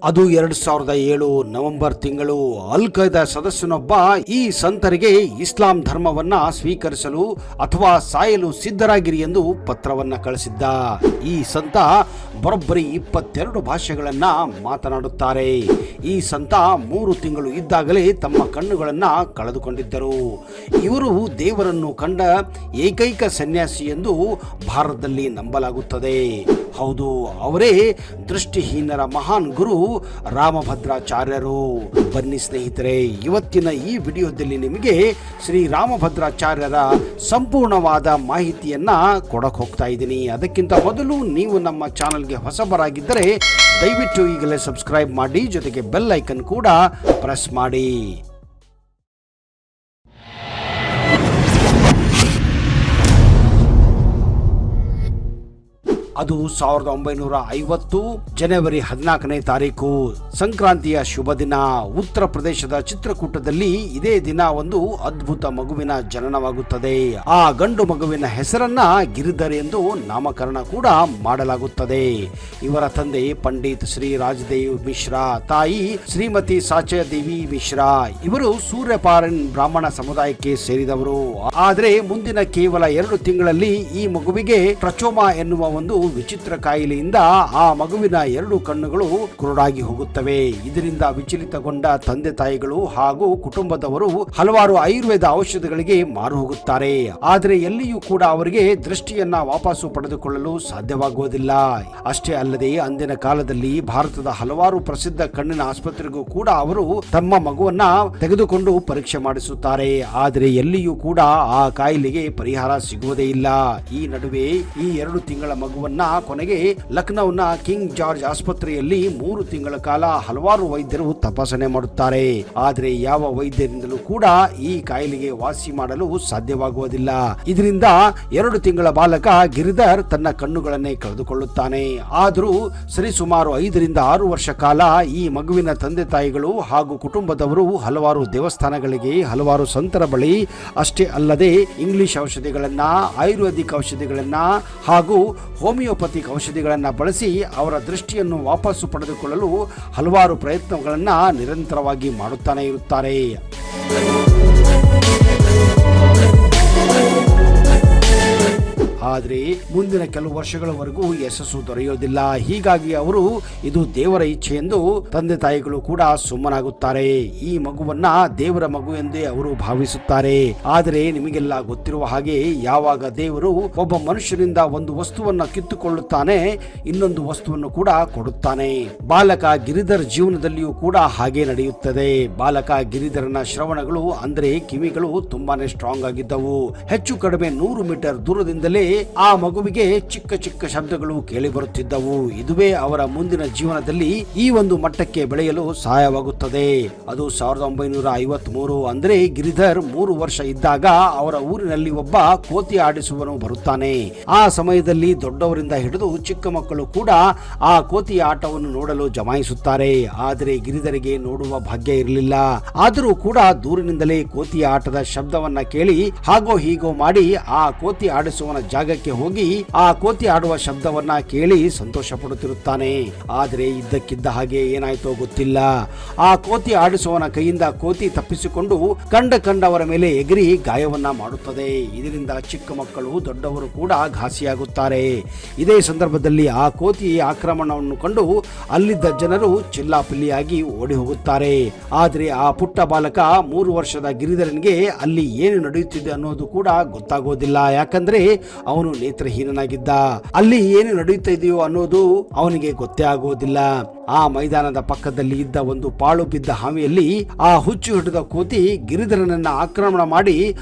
ಅದು 2007 ನವೆಂಬರ್ ತಿಂಗಳು. ಅಲ್ ಖೈದಾ ಸದಸ್ಯನೊಬ್ಬ ಈ ಸಂತರಿಗೆ ಇಸ್ಲಾಂ ಧರ್ಮವನ್ನ ಸ್ವೀಕರಿಸಲು ಅಥವಾ ಸಾಯಲು ಸಿದ್ಧರಾಗಿರಿ ಎಂದು ಪತ್ರವನ್ನ ಕಳಿಸಿದ್ದ. ಈ ಸಂತ ಬರೋಬ್ಬರಿ 22 ಭಾಷೆಗಳನ್ನ ಮಾತನಾಡುತ್ತಾರೆ. ಈ ಸಂತ 3 ತಿಂಗಳು ಇದ್ದಾಗಲೇ ತಮ್ಮ ಕಣ್ಣುಗಳನ್ನ ಕಳೆದುಕೊಂಡಿದ್ದರು. ಇವರು ದೇವರನ್ನು ಕಂಡ ಏಕೈಕ ಸನ್ಯಾಸಿ ಎಂದು ಭಾರತದಲ್ಲಿ ನಂಬಲಾಗುತ್ತದೆ. ಹೌದು, ಅವರೇ ದೃಷ್ಟಿಹೀನರ ಮಹಾನ್ ಗುರು ರಾಮಭದ್ರಾಚಾರ್ಯರು. ಬನ್ನಿ ಸ್ನೇಹಿತರೆ, ಇವತ್ತಿನ ಈ ವಿಡಿಯೋದಲ್ಲಿ ನಿಮಗೆ ಶ್ರೀ ರಾಮಭದ್ರಾಚಾರ್ಯರ ಸಂಪೂರ್ಣವಾದ ಮಾಹಿತಿಯನ್ನ ಕೊಡಕ್ಕೆ ಹೋಗ್ತಾ ಇದ್ದೀನಿ. ಅದಕ್ಕಿಂತ ಮೊದಲು ನೀವು ನಮ್ಮ ಚಾನಲ್ಗೆ ಹೊಸಬರಾಗಿದ್ದರೆ ದಯವಿಟ್ಟು ಈಗಲೇ ಸಬ್ಸ್ಕ್ರೈಬ್ ಮಾಡಿ, ಜೊತೆಗೆ ಬೆಲ್ ಐಕನ್ ಕೂಡ ಪ್ರೆಸ್ ಮಾಡಿ. ಅದು 1950 ಜನವರಿ 14ನೇ ತಾರೀಕು, ಸಂಕ್ರಾಂತಿಯ ಶುಭ ದಿನ. ಉತ್ತರ ಪ್ರದೇಶದ ಚಿತ್ರಕೂಟದಲ್ಲಿ ಇದೇ ದಿನ ಒಂದು ಅದ್ಭುತ ಮಗುವಿನ ಜನನವಾಗುತ್ತದೆ. ಆ ಗಂಡು ಮಗುವಿನ ಹೆಸರನ್ನ ಗಿರಿಧರ್ ಎಂದು ನಾಮಕರಣ ಕೂಡ ಮಾಡಲಾಗುತ್ತದೆ. ಇವರ ತಂದೆ ಪಂಡಿತ್ ಶ್ರೀ ರಾಜದೇವ್ ಮಿಶ್ರಾ, ತಾಯಿ ಶ್ರೀಮತಿ ಸಾಚಯದೇವಿ ಮಿಶ್ರಾ. ಇವರು ಸೂರ್ಯಪಾರನ್ ಬ್ರಾಹ್ಮಣ ಸಮುದಾಯಕ್ಕೆ ಸೇರಿದವರು. ಆದರೆ ಮುಂದಿನ ಕೇವಲ 2 ತಿಂಗಳಲ್ಲಿ ಈ ಮಗುವಿಗೆ ಟ್ರಚೋಮಾ ಎನ್ನುವ ಒಂದು ವಿಚಿತ್ರ ಕಾಯಿಲೆಯಿಂದ ಆ ಮಗುವಿನ 2 ಕಣ್ಣುಗಳು ಕುರುಡಾಗಿ ಹೋಗುತ್ತವೆ. ಇದರಿಂದ ವಿಚಲಿತಗೊಂಡ ತಂದೆ ತಾಯಿಗಳು ಹಾಗೂ ಕುಟುಂಬದವರು ಹಲವಾರು ಆಯುರ್ವೇದ ಔಷಧಿಗಳಿಗೆ ಮಾರು ಹೋಗುತ್ತಾರೆ. ಆದರೆ ಎಲ್ಲಿಯೂ ಕೂಡ ಅವರಿಗೆ ದೃಷ್ಟಿಯನ್ನ ವಾಪಸ್ಸು ಪಡೆದುಕೊಳ್ಳಲು ಸಾಧ್ಯವಾಗುವುದಿಲ್ಲ. ಅಷ್ಟೇ ಅಲ್ಲದೆ ಅಂದಿನ ಕಾಲದಲ್ಲಿ ಭಾರತದ ಹಲವಾರು ಪ್ರಸಿದ್ಧ ಕಣ್ಣಿನ ಆಸ್ಪತ್ರೆಗೂ ಕೂಡ ಅವರು ತಮ್ಮ ಮಗುವನ್ನ ತೆಗೆದುಕೊಂಡು ಪರೀಕ್ಷೆ ಮಾಡಿಸುತ್ತಾರೆ. ಆದರೆ ಎಲ್ಲಿಯೂ ಕೂಡ ಆ ಕಾಯಿಲೆಗೆ ಪರಿಹಾರ ಸಿಗುವುದೇ ಇಲ್ಲ. ಈ ನಡುವೆ ಈ 2 ತಿಂಗಳ ಮಗುವನ್ನ ಕೊನೆಗೆ ಲಖನೌನ ಕಿಂಗ್ ಜಾರ್ಜ್ ಆಸ್ಪತ್ರೆಯಲ್ಲಿ 3 ತಿಂಗಳ ಕಾಲ ಹಲವಾರು ವೈದ್ಯರು ತಪಾಸಣೆ ಮಾಡುತ್ತಾರೆ. ಆದರೆ ಯಾವ ವೈದ್ಯರಿಂದಲೂ ಕೂಡ ಈ ಕಾಯಿಲೆಗೆ ವಾಸಿ ಮಾಡಲು ಸಾಧ್ಯವಾಗುವುದಿಲ್ಲ. ಇದರಿಂದ 2 ತಿಂಗಳ ಬಾಲಕ ಗಿರಿಧರ್ ತನ್ನ ಕಣ್ಣುಗಳನ್ನೇ ಕಳೆದುಕೊಳ್ಳುತ್ತಾನೆ. ಆದರೂ ಸರಿಸುಮಾರು 5 ರಿಂದ 6 ವರ್ಷ ಕಾಲ ಈ ಮಗುವಿನ ತಂದೆ ತಾಯಿಗಳು ಹಾಗೂ ಕುಟುಂಬದವರು ಹಲವಾರು ದೇವಸ್ಥಾನಗಳಿಗೆ, ಹಲವಾರು ಸಂತರ ಬಳಿ, ಅಷ್ಟೇ ಅಲ್ಲದೆ ಇಂಗ್ಲಿಷ್ ಔಷಧಿಗಳನ್ನ, ಆಯುರ್ವೇದಿಕ್ ಔಷಧಿಗಳನ್ನ ಹಾಗೂ ಹೋಮಿಯೋಪತಿಕ್ ಔಷಧಿಗಳನ್ನು ಬಳಸಿ ಅವರ ದೃಷ್ಟಿಯನ್ನು ವಾಪಸ್ಸು ಪಡೆದುಕೊಳ್ಳಲು ಹಲವಾರು ಪ್ರಯತ್ನಗಳನ್ನು ನಿರಂತರವಾಗಿ ಮಾಡುತ್ತಾನೆ ಇರುತ್ತಾರೆ. ಆದರೆ ಮುಂದಿನ ಕೆಲವು ವರ್ಷಗಳವರೆಗೂ ಯಶಸ್ಸು ದೊರೆಯೋದಿಲ್ಲ. ಹೀಗಾಗಿ ಅವರು ಇದು ದೇವರ ಇಚ್ಛೆ ಎಂದು ತಂದೆ ತಾಯಿಗಳು ಕೂಡ ಸುಮ್ಮನಾಗುತ್ತಾರೆ. ಈ ಮಗುವನ್ನ ದೇವರ ಮಗು ಎಂದೇ ಅವರು ಭಾವಿಸುತ್ತಾರೆ. ಆದರೆ ನಿಮಗೆಲ್ಲ ಗೊತ್ತಿರುವ ಹಾಗೆ, ಯಾವಾಗ ದೇವರು ಒಬ್ಬ ಮನುಷ್ಯರಿಂದ ಒಂದು ವಸ್ತುವನ್ನ ಕಿತ್ತುಕೊಳ್ಳುತ್ತಾನೆ, ಇನ್ನೊಂದು ವಸ್ತುವನ್ನು ಕೂಡ ಕೊಡುತ್ತಾನೆ. ಬಾಲಕ ಗಿರಿಧರ್ ಜೀವನದಲ್ಲಿಯೂ ಕೂಡ ಹಾಗೆ ನಡೆಯುತ್ತದೆ. ಬಾಲಕ ಗಿರಿಧರನ ಶ್ರವಣಗಳು ಅಂದ್ರೆ ಕಿವಿಗಳು ತುಂಬಾನೇ ಸ್ಟ್ರಾಂಗ್ ಆಗಿದ್ದವು. ಹೆಚ್ಚು ಕಡಿಮೆ 100 ಮೀಟರ್ ದೂರದಿಂದಲೇ ಆ ಮಗುವಿಗೆ ಚಿಕ್ಕ ಚಿಕ್ಕ ಶಬ್ದಗಳು ಕೇಳಿ ಬರುತ್ತಿದ್ದವು. ಇದುವೇ ಅವರ ಮುಂದಿನ ಜೀವನದಲ್ಲಿ ಈ ಒಂದು ಮಟ್ಟಕ್ಕೆ ಬೆಳೆಯಲು ಸಹಾಯವಾಗುತ್ತದೆ. ಅದು 1953. ಅಂದ್ರೆ ಗಿರಿಧರ್ 3 ವರ್ಷ ಇದ್ದಾಗ ಅವರ ಊರಿನಲ್ಲಿ ಒಬ್ಬ ಕೋತಿ ಆಡಿಸುವನು ಬರುತ್ತಾನೆ. ಆ ಸಮಯದಲ್ಲಿ ದೊಡ್ಡವರಿಂದ ಹಿಡಿದು ಚಿಕ್ಕ ಮಕ್ಕಳು ಕೂಡ ಆ ಕೋತಿಯ ಆಟವನ್ನು ನೋಡಲು ಜಮಾಯಿಸುತ್ತಾರೆ. ಆದರೆ ಗಿರಿಧರಿಗೆ ನೋಡುವ ಭಾಗ್ಯ ಇರಲಿಲ್ಲ. ಆದರೂ ಕೂಡ ದೂರಿನಿಂದಲೇ ಕೋತಿಯ ಆಟದ ಶಬ್ದವನ್ನ ಕೇಳಿ ಹಾಗೋ ಹೀಗೋ ಮಾಡಿ ಆ ಕೋತಿ ಆಡಿಸುವನ ಜಾಗಕ್ಕೆ ಹೋಗಿ ಆ ಕೋತಿ ಆಡುವ ಶಬ್ದವನ್ನ ಕೇಳಿ ಸಂತೋಷ ಪಡುತ್ತಿರುತ್ತಾನೆ. ಆದರೆ ಇದ್ದಕ್ಕಿದ್ದ ಹಾಗೆ ಏನಾಯ್ತೋ ಗೊತ್ತಿಲ್ಲ, ಆ ಕೋತಿ ಆಡಿಸುವನ ಕೈಯಿಂದ ಕೋತಿ ತಪ್ಪಿಸಿಕೊಂಡು ಕಂಡವರ ಮೇಲೆ ಎಗರಿ ಗಾಯವನ್ನ ಮಾಡುತ್ತದೆ. ಇದರಿಂದ ಚಿಕ್ಕ ಮಕ್ಕಳು, ದೊಡ್ಡವರು ಕೂಡ ಘಾಸಿಯಾಗುತ್ತಾರೆ. ಇದೇ ಸಂದರ್ಭದಲ್ಲಿ ಆ ಕೋತಿ ಆಕ್ರಮಣವನ್ನು ಕಂಡು ಅಲ್ಲಿದ್ದ ಜನರು ಚಿಲ್ಲಾಪಿಲ್ಲಿಯಾಗಿ ಓಡಿ ಹೋಗುತ್ತಾರೆ. ಆದರೆ ಆ ಪುಟ್ಟ ಬಾಲಕ 3 ವರ್ಷದ ಗಿರಿಧರನಿಗೆ ಅಲ್ಲಿ ಏನು ನಡೆಯುತ್ತಿದೆ ಅನ್ನೋದು ಕೂಡ ಗೊತ್ತಾಗೋದಿಲ್ಲ. ಯಾಕಂದ್ರೆ ಅವನು ನೇತ್ರಹೀನನಾಗಿದ್ದ. ಅಲ್ಲಿ ಏನು ನಡೆಯುತ್ತಾ ಇದೆಯೋ ಅನ್ನೋದು ಅವನಿಗೆ ಗೊತ್ತೇ ಆಗುವುದಿಲ್ಲ. ಆ ಮೈದಾನದ ಪಕ್ಕದಲ್ಲಿ ಇದ್ದ ಒಂದು ಪಾಳು ಬಿದ್ದ ಹಾವಿಯಲ್ಲಿ ಆ ಹುಚ್ಚು ಹಿಡಿದ ಕೋತಿ ಗಿರಿಧರನನ್ನ ಆಕ್ರಮಣ ಮಾಡಿ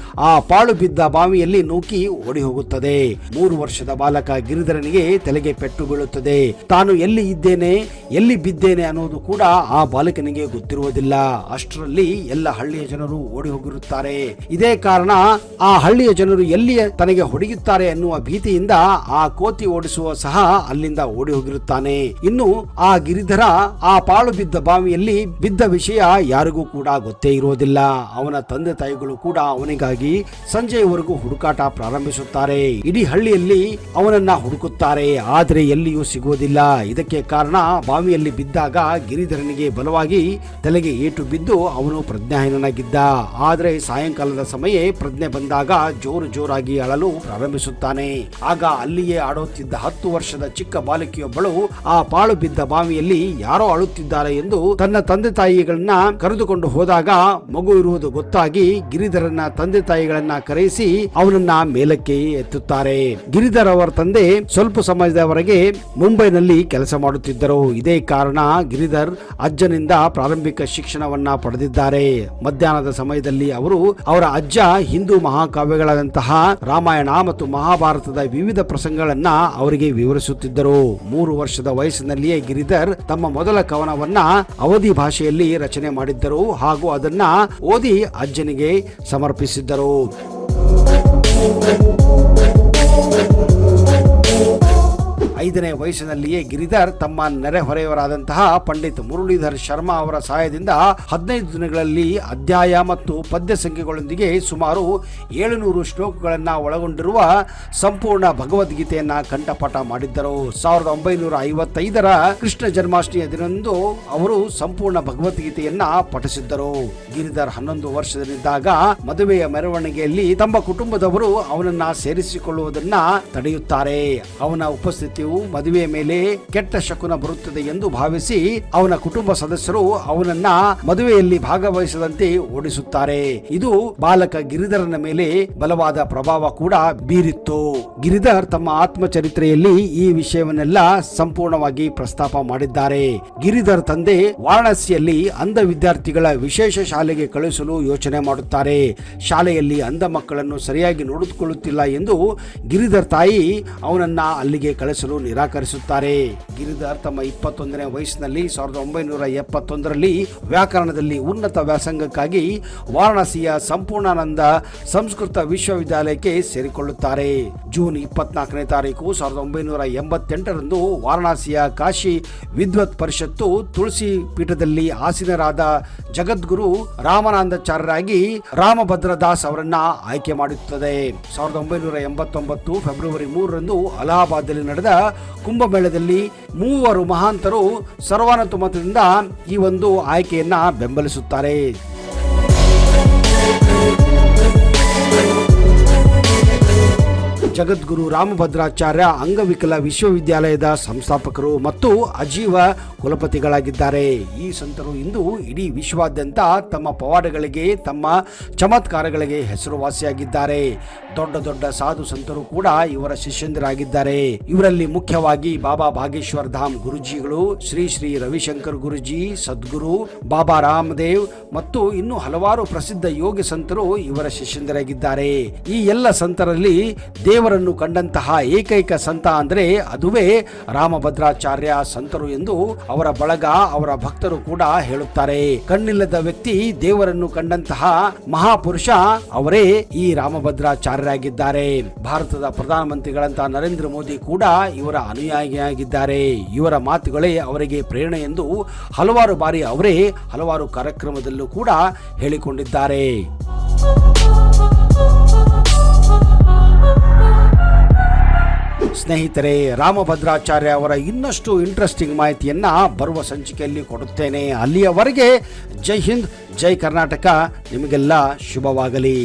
ಆ ಪಾಳು ಬಿದ್ದ ಬಾವಿಯಲ್ಲಿ ನೂಕಿ ಓಡಿ ಹೋಗುತ್ತದೆ. 3 ವರ್ಷದ ಬಾಲಕ ಗಿರಿಧರನಿಗೆ ತಲೆಗೆ ಪೆಟ್ಟು ಬೀಳುತ್ತದೆ. ತಾನು ಎಲ್ಲಿ ಇದ್ದೇನೆ, ಎಲ್ಲಿ ಬಿದ್ದೇನೆ ಅನ್ನೋದು ಕೂಡ ಆ ಬಾಲಕನಿಗೆ ಗೊತ್ತಿರುವುದಿಲ್ಲ. ಅಷ್ಟರಲ್ಲಿ ಎಲ್ಲ ಹಳ್ಳಿಯ ಜನರು ಓಡಿ ಹೋಗಿರುತ್ತಾರೆ. ಇದೇ ಕಾರಣ ಆ ಹಳ್ಳಿಯ ಜನರು ಎಲ್ಲಿ ತನಗೆ ಹೊಡೆಯುತ್ತಾರೆ ಎನ್ನುವ ಭೀತಿಯಿಂದ ಆ ಕೋತಿ ಓಡಿಸುವ ಸಹ ಅಲ್ಲಿಂದ ಓಡಿ ಹೋಗಿರುತ್ತಾನೆ. ಇನ್ನು ಆ ಗಿರಿಧರ ಗಿರಿಧರ ಆ ಪಾಳು ಬಿದ್ದ ಬಾವಿಯಲ್ಲಿ ಬಿದ್ದ ವಿಷಯ ಯಾರಿಗೂ ಕೂಡ ಗೊತ್ತೇ ಇರೋದಿಲ್ಲ. ಅವನ ತಂದೆ ತಾಯಿಗಳು ಕೂಡ ಅವನಿಗಾಗಿ ಸಂಜೆಯವರೆಗೂ ಹುಡುಕಾಟ ಪ್ರಾರಂಭಿಸುತ್ತಾರೆ. ಇಡೀ ಹಳ್ಳಿಯಲ್ಲಿ ಅವನನ್ನ ಹುಡುಕುತ್ತಾರೆ, ಆದರೆ ಎಲ್ಲಿಯೂ ಸಿಗುವುದಿಲ್ಲ. ಇದಕ್ಕೆ ಕಾರಣ ಬಾವಿಯಲ್ಲಿ ಬಿದ್ದಾಗ ಗಿರಿಧರನಿಗೆ ಬಲವಾಗಿ ತಲೆಗೆ ಏಟು ಬಿದ್ದು ಅವನು ಪ್ರಜ್ಞಾಹೀನನಾಗಿದ್ದ. ಆದರೆ ಸಾಯಂಕಾಲದ ಸಮಯ ಪ್ರಜ್ಞೆ ಬಂದಾಗ ಜೋರಾಗಿ ಅಳಲು ಪ್ರಾರಂಭಿಸುತ್ತಾನೆ. ಆಗ ಅಲ್ಲಿಯೇ ಆಡುತ್ತಿದ್ದ 10 ವರ್ಷದ ಚಿಕ್ಕ ಬಾಲಕಿಯೊಬ್ಬಳು ಆ ಪಾಳು ಬಿದ್ದ ಬಾವಿಯಲ್ಲಿ ಯಾರೋ ಅಳುತ್ತಿದ್ದಾರೆ ಎಂದು ತನ್ನ ತಂದೆ ತಾಯಿಗಳನ್ನ ಕರೆದುಕೊಂಡು ಹೋದಾಗ ಮಗು ಇರುವುದು ಗೊತ್ತಾಗಿ ಗಿರಿಧರನ ತಂದೆ ತಾಯಿಗಳನ್ನ ಕರೆಯಿಸಿ ಅವನನ್ನ ಮೇಲಕ್ಕೆ ಎತ್ತುತ್ತಾರೆ. ಗಿರಿಧರ್ ಅವರ ತಂದೆ ಸ್ವಲ್ಪ ಸಮಯದವರೆಗೆ ಮುಂಬೈನಲ್ಲಿ ಕೆಲಸ ಮಾಡುತ್ತಿದ್ದರು. ಇದೇ ಕಾರಣ ಗಿರಿಧರ್ ಅಜ್ಜನಿಂದ ಪ್ರಾರಂಭಿಕ ಶಿಕ್ಷಣವನ್ನ ಪಡೆದಿದ್ದಾರೆ. ಮಧ್ಯಾಹ್ನದ ಸಮಯದಲ್ಲಿ ಅವರು ಅವರ ಅಜ್ಜ ಹಿಂದೂ ಮಹಾಕಾವ್ಯಗಳಾದಂತಹ ರಾಮಾಯಣ ಮತ್ತು ಮಹಾಭಾರತದ ವಿವಿಧ ಪ್ರಸಂಗಗಳನ್ನ ಅವರಿಗೆ ವಿವರಿಸುತ್ತಿದ್ದರು. 3 ವರ್ಷದ ವಯಸ್ಸಿನಲ್ಲಿಯೇ ಗಿರಿಧರ್ ತಮ್ಮ ಮೊದಲ ಕವನವನ್ನ ಅವಧಿ ಭಾಷೆಯಲ್ಲಿ ರಚನೆ ಮಾಡಿದ್ದರು ಹಾಗೂ ಅದನ್ನ ಓದಿ ಅಜ್ಜನಿಗೆ ಸಮರ್ಪಿಸಿದ್ದರು. 5ನೇ ವಯಸ್ಸಿನಲ್ಲಿಯೇ ಗಿರಿಧರ್ ತಮ್ಮ ನೆರೆಹೊರೆಯವರಾದಂತಹ ಪಂಡಿತ್ ಮುರಳೀಧರ್ ಶರ್ಮಾ ಅವರ ಸಹಾಯದಿಂದ 15 ದಿನಗಳಲ್ಲಿ ಅಧ್ಯಾಯ ಮತ್ತು ಪದ್ಯ ಸಂಖ್ಯೆಗಳೊಂದಿಗೆ ಸುಮಾರು 700 ಶ್ಲೋಕಗಳನ್ನು ಒಳಗೊಂಡಿರುವ ಸಂಪೂರ್ಣ ಭಗವದ್ಗೀತೆಯನ್ನ ಕಂಠಪಾಠ ಮಾಡಿದ್ದರು. 1955ರ ಕೃಷ್ಣ ಜನ್ಮಾಷ್ಟಮಿಯ ದಿನದಂದು ಅವರು ಸಂಪೂರ್ಣ ಭಗವದ್ಗೀತೆಯನ್ನ ಪಠಿಸಿದ್ದರು. ಗಿರಿಧರ್ 11 ವರ್ಷದಲ್ಲಿದ್ದಾಗ ಮದುವೆಯ ಮೆರವಣಿಗೆಯಲ್ಲಿ ತಮ್ಮ ಕುಟುಂಬದವರು ಅವನನ್ನ ಸೇರಿಸಿಕೊಳ್ಳುವುದನ್ನ ತಡೆಯುತ್ತಾರೆ. ಅವನ ಉಪಸ್ಥಿತಿಯು ಮದುವೆಯ ಮೇಲೆ ಕೆಟ್ಟ ಶಕುನ ಬರುತ್ತದೆ ಎಂದು ಭಾವಿಸಿ ಅವನ ಕುಟುಂಬ ಸದಸ್ಯರು ಅವನನ್ನ ಮದುವೆಯಲ್ಲಿ ಭಾಗವಹಿಸದಂತೆ ಓಡಿಸುತ್ತಾರೆ. ಇದು ಬಾಲಕ ಗಿರಿಧರನ ಮೇಲೆ ಬಲವಾದ ಪ್ರಭಾವ ಕೂಡ ಬೀರಿತ್ತು. ಗಿರಿಧರ್ ತಮ್ಮ ಆತ್ಮಚರಿತ್ರೆಯಲ್ಲಿ ಈ ವಿಷಯವನ್ನೆಲ್ಲ ಸಂಪೂರ್ಣವಾಗಿ ಪ್ರಸ್ತಾಪ ಮಾಡಿದ್ದಾರೆ. ಗಿರಿಧರ್ ತಂದೆ ವಾರಣಾಸಿಯಲ್ಲಿ ಅಂಧ ವಿದ್ಯಾರ್ಥಿಗಳ ವಿಶೇಷ ಶಾಲೆಗೆ ಕಳುಹಿಸಲು ಯೋಚನೆ ಮಾಡುತ್ತಾರೆ. ಶಾಲೆಯಲ್ಲಿ ಅಂಧ ಮಕ್ಕಳನ್ನು ಸರಿಯಾಗಿ ನೋಡಿಕೊಳ್ಳುತ್ತಿಲ್ಲ ಎಂದು ಗಿರಿಧರ್ ತಾಯಿ ಅವನನ್ನ ಅಲ್ಲಿಗೆ ಕಳಿಸಲು ನಿರಾಕರಿಸುತ್ತಾರೆ. ಗಿರಿಧರ್ ತಮ್ಮ 21ನೇ ವಯಸ್ಸಿನಲ್ಲಿ 1971ರಲ್ಲಿ ವ್ಯಾಕರಣದಲ್ಲಿ ಉನ್ನತ ವ್ಯಾಸಂಗಕ್ಕಾಗಿ ವಾರಣಾಸಿಯ ಸಂಪೂರ್ಣಾನಂದ ಸಂಸ್ಕೃತ ವಿಶ್ವವಿದ್ಯಾಲಯಕ್ಕೆ ಸೇರಿಕೊಳ್ಳುತ್ತಾರೆ. ಜೂನ್ 24ನೇ ತಾರೀಕು 1988ರಂದು ವಾರಣಾಸಿಯ ಕಾಶಿ ವಿದ್ವತ್ ಪರಿಷತ್ತು ತುಳಸಿ ಪೀಠದಲ್ಲಿ ಆಸೀನರಾದ ಜಗದ್ಗುರು ರಾಮಾನಂದಾಚಾರ್ಯರಾಗಿ ರಾಮಭದ್ರದಾಸ್ ಅವರನ್ನ ಆಯ್ಕೆ ಮಾಡುತ್ತದೆ. 1989 ಫೆಬ್ರವರಿ 3ರಂದು ಅಲಹಾಬಾದ್ನಲ್ಲಿ ನಡೆದ ಕುಂಭಮೇಳದಲ್ಲಿ 3 ಮಹಾಂತರು ಸರ್ವಾನುಮತದಿಂದ ಈ ಒಂದು ಆಯ್ಕೆಯನ್ನ ಬೆಂಬಲಿಸುತ್ತಾರೆ. ಜಗದ್ಗುರು ರಾಮಭದ್ರಾಚಾರ್ಯ ಅಂಗವಿಕಲ ವಿಶ್ವವಿದ್ಯಾಲಯದ ಸಂಸ್ಥಾಪಕರು ಮತ್ತು ಅಜೀವ ಕುಲಪತಿಗಳಾಗಿದ್ದಾರೆ. ಈ ಸಂತರು ಇಂದು ಇಡೀ ವಿಶ್ವಾದ್ಯಂತ ತಮ್ಮ ಪವಾಡಗಳಿಗೆ ತಮ್ಮ ಚಮತ್ಕಾರಗಳಿಗೆ ಹೆಸರುವಾಸಿಯಾಗಿದ್ದಾರೆ. ದೊಡ್ಡ ದೊಡ್ಡ ಸಾಧು ಸಂತರು ಕೂಡ ಇವರ ಶಿಷ್ಯಂದರಾಗಿದ್ದಾರೆ. ಇವರಲ್ಲಿ ಮುಖ್ಯವಾಗಿ ಬಾಬಾ ಭಾಗೇಶ್ವರ್ ಧಾಮ್ ಗುರುಜಿಗಳು, ಶ್ರೀ ಶ್ರೀ ರವಿಶಂಕರ್ ಗುರುಜಿ, ಸದ್ಗುರು ಬಾಬಾ ರಾಮದೇವ್ ಮತ್ತು ಇನ್ನೂ ಹಲವಾರು ಪ್ರಸಿದ್ಧ ಯೋಗಿ ಸಂತರು ಇವರ ಶಿಷ್ಯಂದರಾಗಿದ್ದಾರೆ. ಈ ಎಲ್ಲ ಸಂತರಲ್ಲಿ ದೇವರನ್ನು ಕಂಡಂತಹ ಏಕೈಕ ಸಂತ ಅಂದ್ರೆ ಅದುವೇ ರಾಮಭದ್ರಾಚಾರ್ಯ ಸಂತರು ಎಂದು ಅವರ ಬಳಗ, ಅವರ ಭಕ್ತರು ಕೂಡ ಹೇಳುತ್ತಾರೆ. ಕಣ್ಣಿಲ್ಲದ ವ್ಯಕ್ತಿ ದೇವರನ್ನು ಕಂಡಂತಹ ಮಹಾಪುರುಷ ಅವರೇ ಈ ರಾಮಭದ್ರಾಚಾರ್ಯರಾಗಿದ್ದಾರೆ. ಭಾರತದ ಪ್ರಧಾನಮಂತ್ರಿಗಳಂತ ನರೇಂದ್ರ ಮೋದಿ ಕೂಡ ಇವರ ಅನುಯಾಯಿಯಾಗಿದ್ದಾರೆ. ಇವರ ಮಾತುಗಳೇ ಅವರಿಗೆ ಪ್ರೇರಣೆ ಎಂದು ಹಲವಾರು ಬಾರಿ ಅವರೇ ಹಲವಾರು ಕಾರ್ಯಕ್ರಮದಲ್ಲೂ ಕೂಡ ಹೇಳಿಕೊಂಡಿದ್ದಾರೆ. ಸ್ನೇಹಿತರೆ, ರಾಮಭದ್ರಾಚಾರ್ಯ ಅವರ ಇನ್ನಷ್ಟು ಇಂಟ್ರೆಸ್ಟಿಂಗ್ ಮಾಹಿತಿಯನ್ನ ಬರುವ ಸಂಚಿಕೆಯಲ್ಲಿ ಕೊಡುತ್ತೇನೆ. ಅಲ್ಲಿಯವರೆಗೆ ಜೈ ಹಿಂದ್, ಜೈ ಕರ್ನಾಟಕ. ನಿಮಗೆಲ್ಲ ಶುಭವಾಗಲಿ.